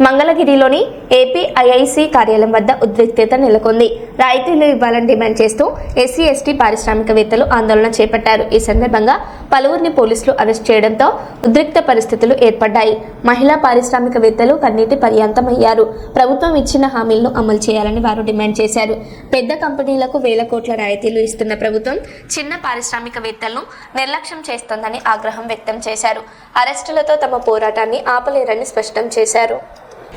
మంగళగిరిలోని ఏపీఐఐసి కార్యాలయం వద్ద ఉద్రిక్తత నెలకొంది. రాయితీలు ఇవ్వాలని డిమాండ్ చేస్తూ ఎస్సీ ఎస్టీ పారిశ్రామికవేత్తలు ఆందోళన చేపట్టారు. ఈ సందర్భంగా పలువురిని పోలీసులు అరెస్ట్ చేయడంతో ఉద్రిక్త పరిస్థితులు ఏర్పడ్డాయి. మహిళా పారిశ్రామికవేత్తలు కన్నీటి పర్యాంతమయ్యారు. ప్రభుత్వం ఇచ్చిన హామీలను అమలు చేయాలని వారు డిమాండ్ చేశారు. పెద్ద కంపెనీలకు వేల కోట్ల రాయితీలు ఇస్తున్న ప్రభుత్వం చిన్న పారిశ్రామికవేత్తలను నిర్లక్ష్యం చేస్తోందని ఆగ్రహం వ్యక్తం చేశారు. అరెస్టులతో తమ పోరాటాన్ని ఆపలేరని స్పష్టం చేశారు.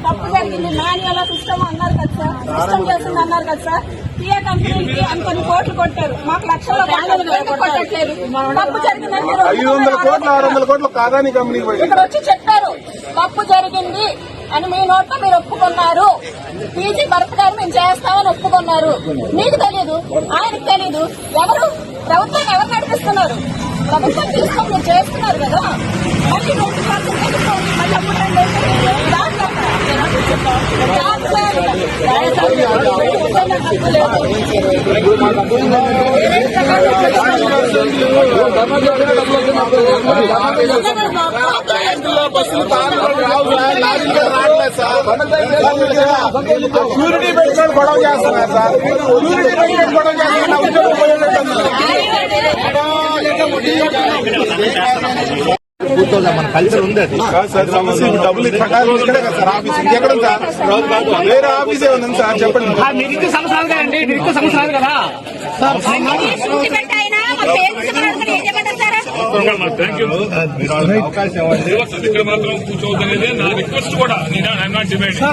తప్పు జరిగింది. మాన్యువల్ సిస్టమ్ అన్నారు కదా సార్, సిస్టమ్ చేస్తుంది అన్నారు కదా సార్. టీఏ కంపెనీకి కొన్ని కోట్లు కొట్టారు, మాకు లక్షల కొట్టట్లేదు. తప్పు జరిగిందని 500 కోట్లు 600 కోట్లు కాదాని కంపెనీకి ఇక్కడ వచ్చి చెప్పారు తప్పు జరిగింది అని. మీ నోట్లో మీరు ఒప్పుకున్నారు. పీజీ భరత్ గారు మేము చేస్తామని ఒప్పుకున్నారు. మీకు తెలీదు, ఆయనకు తెలీదు. ఎవరు ప్రభుత్వాన్ని ఎవరు నడిపిస్తున్నారు? ప్రభుత్వం తీసుకొని మీరు చేస్తున్నారు కదా. మళ్ళీ 2% మళ్ళీ అప్పుడు 2 బస్సులు ప్యూరిటీ పెట్టుకొని గొడవ చేస్తున్నారు సార్. ప్యూరిటీ పెట్టుకొని గొడవ చేస్తున్నారు. మన కల్చర్ ఉంది అది సార్. సమస్య డబ్బులు కట్టాలి ఇక్కడే కదా సార్. ఆఫీస్ ఇంకెక్కడ సార్? వేరే ఆఫీస్ ఏమన్నా సార్ చెప్పండి. నిరుద్యోగ సంవత్సరాలు కదండి, నిరుద్యోగ సంవత్సరాలు కదా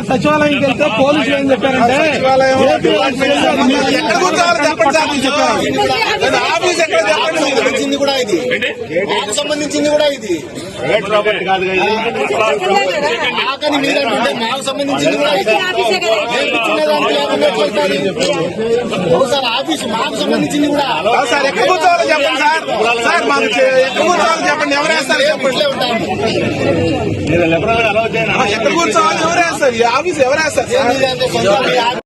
సచివాలయం వెళ్తే పోలీసులు ఏం చెప్పారంటే ఎక్కడ కూర్చోవాలి చెప్పండి సార్. చెప్పారు ఆఫీస్ ఎక్కడ చెప్పండి. సంబంధించింది కూడా ఇది, సంబంధించింది కూడా ఇది కాదు. ఆకని మీరంటే మాకు సంబంధించింది కూడా ఇది. సార్ ఆఫీసు మాకు సంబంధించింది కూడా సార్. ఎక్కడ కూర్చోవాలో చెప్పండి సార్. సార్ మాకు ఎక్కడ కూర్చోవాలో చెప్పండి. ఎవరు వేస్తారు చెప్పండి. ఎక్కడ కూర్చోవాలి ఎవరు వేస్తారు? ఈ ఆఫీస్ ఎవరు వేస్తారు?